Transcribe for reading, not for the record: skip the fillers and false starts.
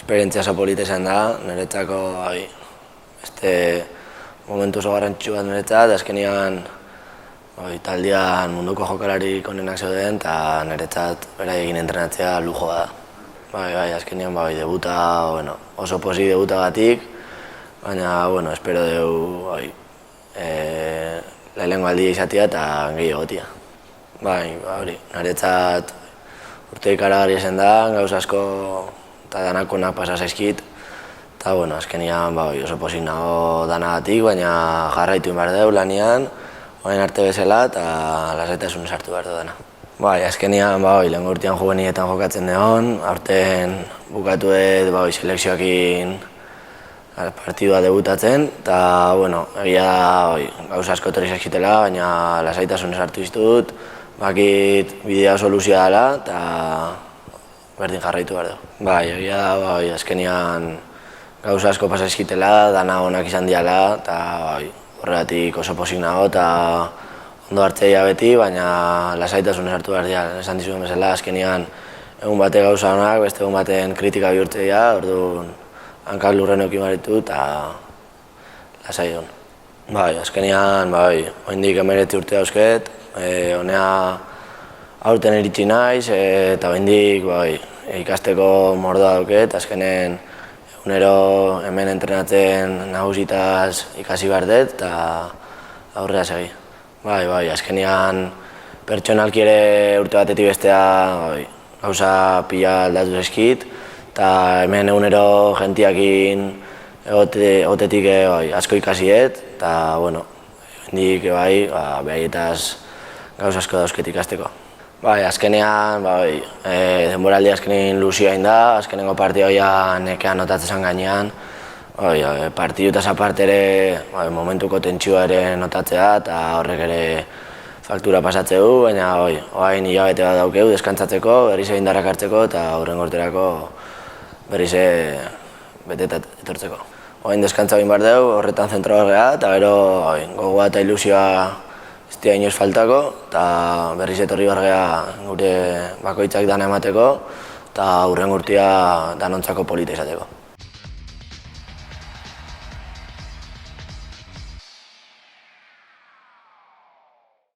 esperientzia oso polita izan da, niretzako beste momentu oso garrantzitsu bat niretzat, azkenean taldean munduko jokalarik onenak zeuden eta niretzat beraiekin entrenatzea lujoa da. Azkenean debuta, oso pozik debutagatik, baina espero dugu lehenengo aldia izatea eta gehiago gotia. Niretzat urte ikaragarria izan da, gauza asko eta danakonak pasa zaizkit, eta azkenean oso pozik nago danagatik, baina jarraitu behar dugu lanean, orain arte bezala eta lasaitasunez hartu behar du dana. Azkenean lehengo urtean juvenietan jokatzen degon, aurten bukatu dut selekzioakin partidua debutatzen, eta egia da gauza asko etorri zaizkitela, baina lasaitasunez hartu diztut, bakit bidea oso luzea dela eta berdin jarraitu behar du. Egia da azkenean gauza asko pasa zaizkitela, dana onak izan diala, eta horregatik oso pozik nago eta ondo hartzea beti, baina lasaitasunez hartu behar dira. Esan dizuen bezala, azkenean egun bate gauza onak, beste egun baten kritika bihurtzea, orduan hankak lurren eukin baritu eta lasai egon. Azkenean, oraindik 19 urte dauzket, honea aurten iritsi naiz eta oraindik ikasteko mordoa dauket, azkenen egunero hemen entrenatzen nagusitaz ikasi behar dut eta aurrera segi. Azkenean pertsonalki ere urte batetik bestea gauza pila aldatu zaizkit eta hemen egunero jentiakin egotetik asko ikasi dut eta hendik behaietaz gauza asko dauzket ikasteko. Azkenean denboraldi azkenean luzioa da, azkenengo partidua nekean notatzen gainean, partidutaz aparte ere momentuko tentsioa ere notatzea eta horrek ere faktura pasatzeu, baina orain hilabete bat daukeu deskantzatzeko, berriz indarrak hartzeko eta hurrengo urterako berriz betetat etortzeko. Orain deskantza egin behar dugu, horretan zentratu gara eta gero gogoa eta ilusioa ez dira inoiz faltako eta berriz etorri behar gara gure bakoitzak dana emateko eta hurrengo urtea danontzako polita izateko.